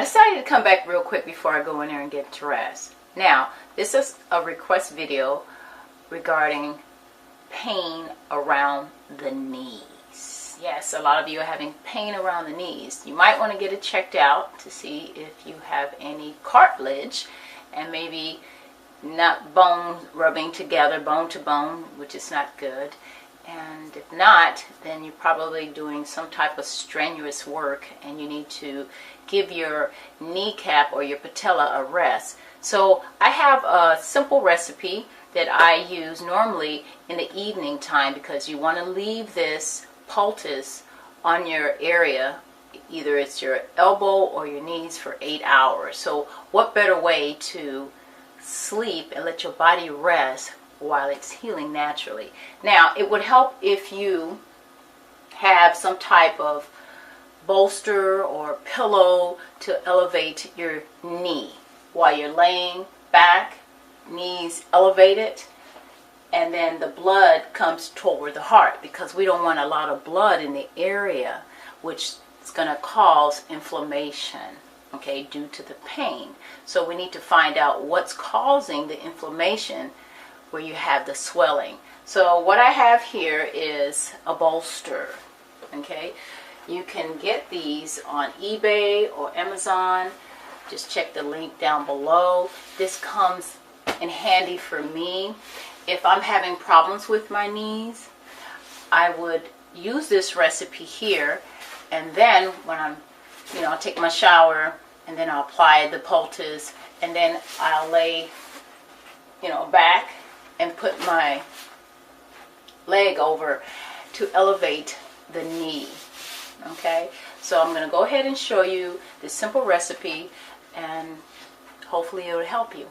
decided to come back real quick before I go in there and get dressed. Now, this is a request video regarding pain around the knees. Yes, a lot of you are having pain around the knees. You might want to get it checked out to see if you have any cartilage and maybe not bone rubbing together, bone to bone, which is not good. And if not, then you're probably doing some type of strenuous work and you need to give your kneecap or your patella a rest. So I have a simple recipe that I use normally in the evening time, because you want to leave this poultice on your area, either it's your elbow or your knees, for 8 hours. So what better way to sleep and let your body rest while it's healing naturally. Now, it would help if you have some type of bolster or pillow to elevate your knee while you're laying back, knees elevated, and then the blood comes toward the heart, because we don't want a lot of blood in the area, which is going to cause inflammation, okay, due to the pain. So we need to find out what's causing the inflammation where you have the swelling. So what I have here is a bolster, okay? You can get these on eBay or Amazon. Just check the link down below. This comes in handy for me. If I'm having problems with my knees, I would use this recipe here, and then when I'll take my shower, and then I'll apply the poultice, and then I'll lay, back and put my leg over to elevate the knee. Okay, so I'm going to go ahead and show you this simple recipe, and hopefully it will help you.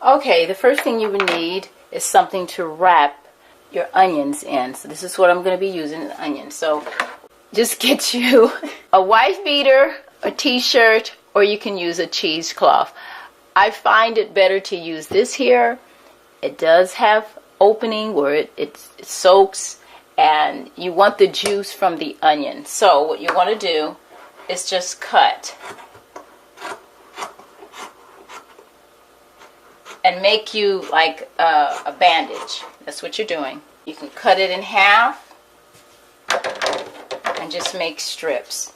Okay, the first thing you would need is something to wrap your onions in. So this is what I'm going to be using, the onions. So just get you a wife beater, a t-shirt, or you can use a cheesecloth. I find it better to use this here. It does have opening where it soaks, and you want the juice from the onion. So what you want to do is just cut and make you like a bandage. That's what you're doing. You can cut it in half and just make strips.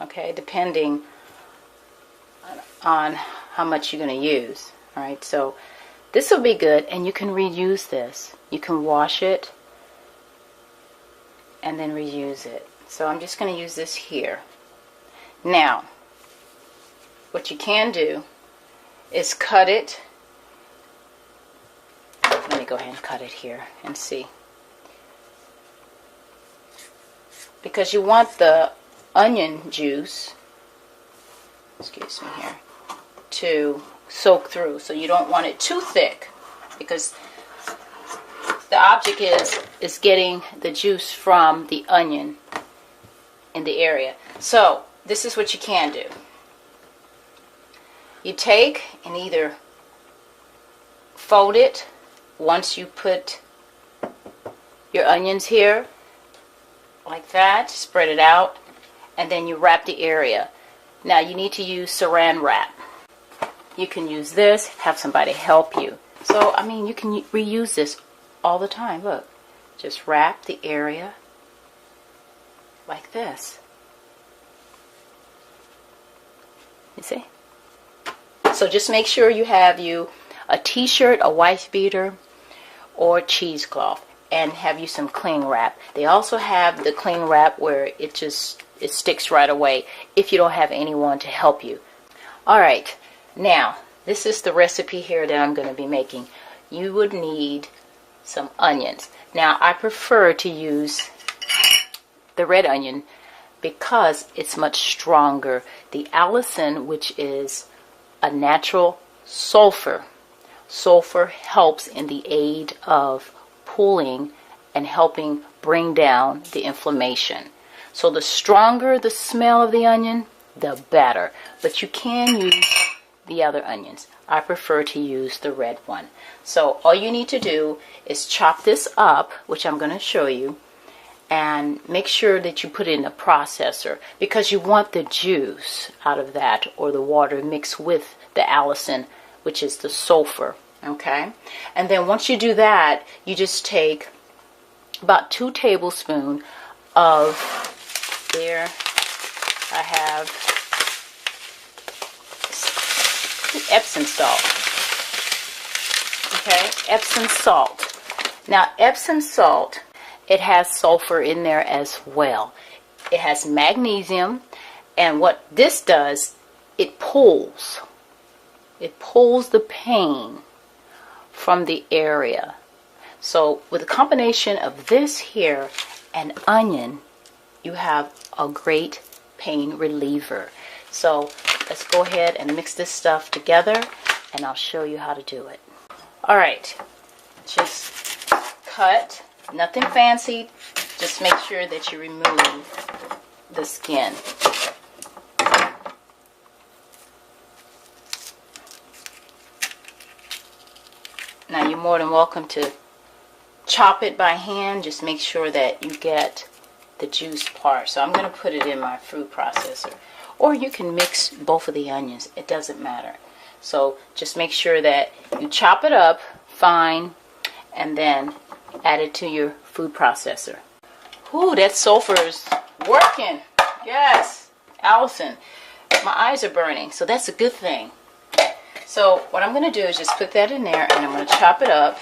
Okay, depending on how much you're going to use. All right, so this will be good, and you can reuse this. You can wash it and then reuse it. So I'm just going to use this here. Now, what you can do is cut it. Let me go ahead and cut it here and see. Because you want the onion juice, excuse me here, to soak through. So you don't want it too thick, because the object is getting the juice from the onion in the area. So this is what you can do. You take and either fold it once you put your onions here, like that, spread it out, and then you wrap the area. Now you need to use saran wrap. You can use this, have somebody help you. So, I mean, you can reuse this all the time. Look, just wrap the area like this. You see? So just make sure you have a t-shirt, a wife beater, or cheesecloth, and have you some cling wrap. They also have the cling wrap where it sticks right away if you don't have anyone to help you. Alright, now this is the recipe here that I'm going to be making. You would need some onions. Now I prefer to use the red onion because it's much stronger. The allicin, which is a natural sulfur. Sulfur helps in the aid of pulling and helping bring down the inflammation. So the stronger the smell of the onion, the better. But you can use the other onions. I prefer to use the red one. So all you need to do is chop this up, which I'm going to show you, and make sure that you put it in a processor because you want the juice out of that, or the water mixed with the allicin, which is the sulfur. Okay, and then once you do that, you just take about 2 tablespoons of, there I have Epsom salt. Okay, Epsom salt. Now Epsom salt, it has sulfur in there as well. It has magnesium, and what this does, it pulls the pain from the area. So with a combination of this here and onion, you have a great pain reliever. So let's go ahead and mix this stuff together, and I'll show you how to do it. All right, just cut, nothing fancy, just make sure that you remove the skin. Now you're more than welcome to chop it by hand, just make sure that you get the juice part. So I'm going to put it in my food processor, or you can mix both of the onions, it doesn't matter. So just make sure that you chop it up fine and then add it to your food processor. Ooh, that sulfur is working. Yes, Allison, my eyes are burning, so that's a good thing. So what I'm going to do is just put that in there, and I'm going to chop it up.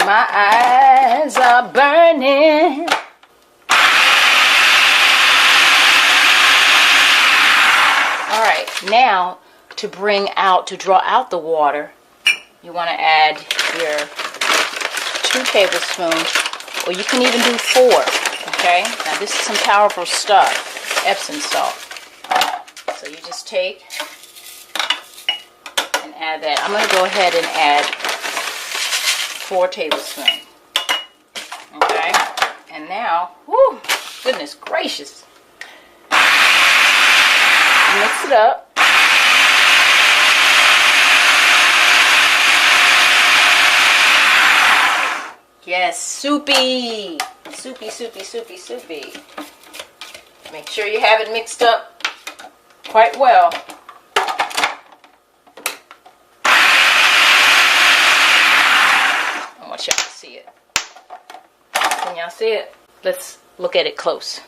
My eyes are burning. All right, now to draw out the water, you want to add your 2 tablespoons, or you can even do 4. Okay, now this is some powerful stuff, Epsom salt. So you just take and add that. I'm going to go ahead and add 4 tablespoons. Okay, and now, whoo, goodness gracious, mix it up. Yes, soupy, soupy, soupy, soupy, soupy. Make sure you have it mixed up quite well. Y'all see it. Can y'all see it? Let's look at it close.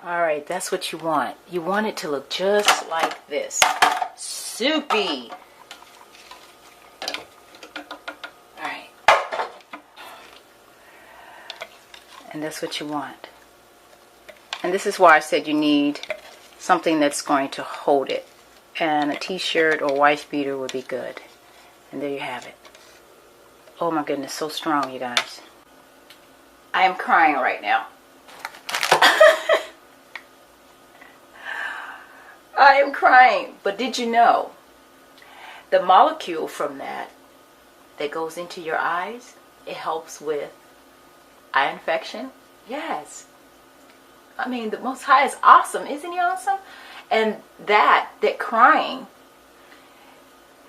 Alright, that's what you want. You want it to look just like this. Soupy. Alright. And that's what you want. And this is why I said you need something that's going to hold it, and a t-shirt or wife beater would be good. And there you have it. Oh my goodness, so strong, you guys. I am crying right now. I am crying. But did you know the molecule from that goes into your eyes, it helps with eye infection? Yes. I mean, the Most High is awesome. Isn't he awesome? And that crying,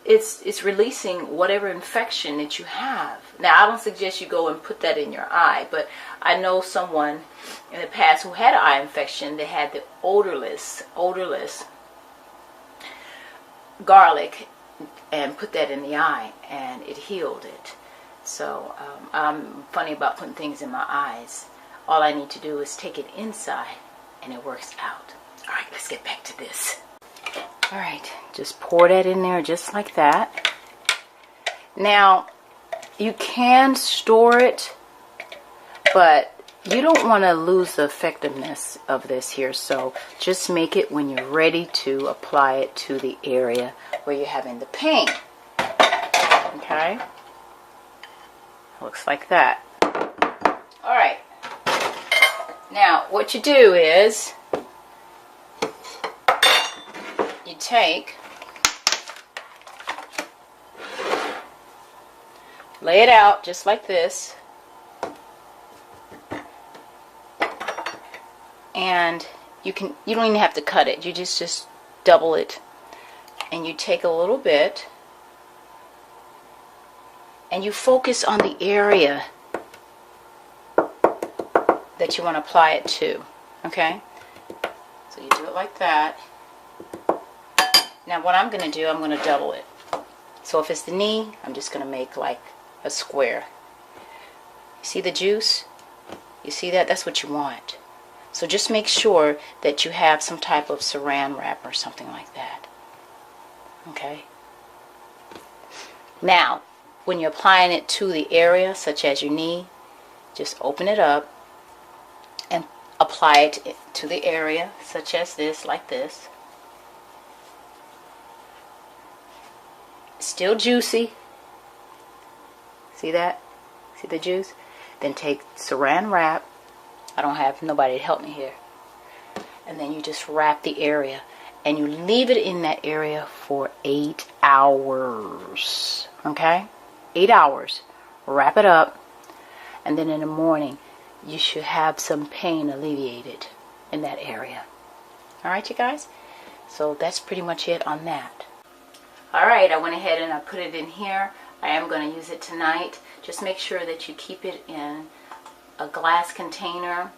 it's releasing whatever infection that you have. Now, I don't suggest you go and put that in your eye, but I know someone in the past who had an eye infection. They had the odorless garlic and put that in the eye, and it healed it. So I'm funny about putting things in my eyes. All I need to do is take it inside, and it works out. All right, let's get back to this. All right, just pour that in there just like that. Now, you can store it, but you don't want to lose the effectiveness of this here. So just make it when you're ready to apply it to the area where you're having the pain. Okay, looks like that. All right, now what you do is you take, lay it out just like this, and you don't even have to cut it. You just double it, and you take a little bit and you focus on the area that you want to apply it to. Okay, so you do it like that. Now what I'm going to do, I'm going to double it. So if it's the knee, I'm just going to make like a square. See the juice? You see that? That's what you want. So just make sure that you have some type of saran wrap or something like that. Okay? Now, when you're applying it to the area, such as your knee, just open it up and apply it to the area, such as this, like this. Still juicy. See that? See the juice? Then take saran wrap. I don't have nobody to help me here. And then you just wrap the area. And you leave it in that area for 8 hours. Okay? 8 hours. Wrap it up. And then in the morning, you should have some pain alleviated in that area. Alright, you guys? So that's pretty much it on that. Alright, I went ahead and I put it in here. I am going to use it tonight. Just make sure that you keep it in a glass container,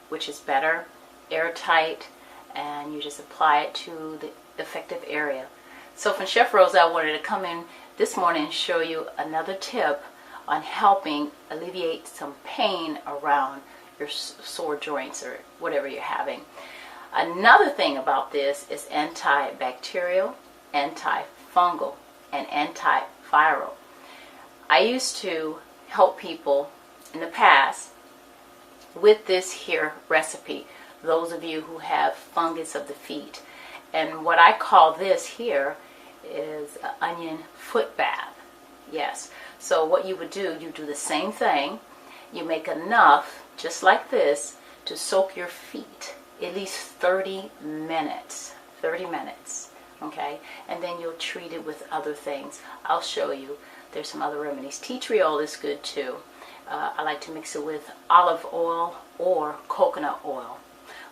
which is better, airtight, and you just apply it to the affected area. So from Chef Rose, I wanted to come in this morning and show you another tip on helping alleviate some pain around your sore joints or whatever you're having. Another thing about this is antibacterial, antifungal, and antiviral. I used to help people in the past with this here recipe, those of you who have fungus of the feet. And what I call this here is an onion foot bath. Yes. So what you would do, you do the same thing. You make enough, just like this, to soak your feet at least 30 minutes. 30 minutes. Okay? And then you'll treat it with other things. I'll show you. There's some other remedies. Tea tree oil is good too. I like to mix it with olive oil or coconut oil,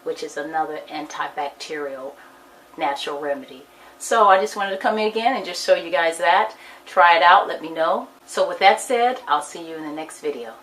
which is another antibacterial natural remedy. So I just wanted to come in again and just show you guys that. Try it out, let me know. So with that said, I'll see you in the next video.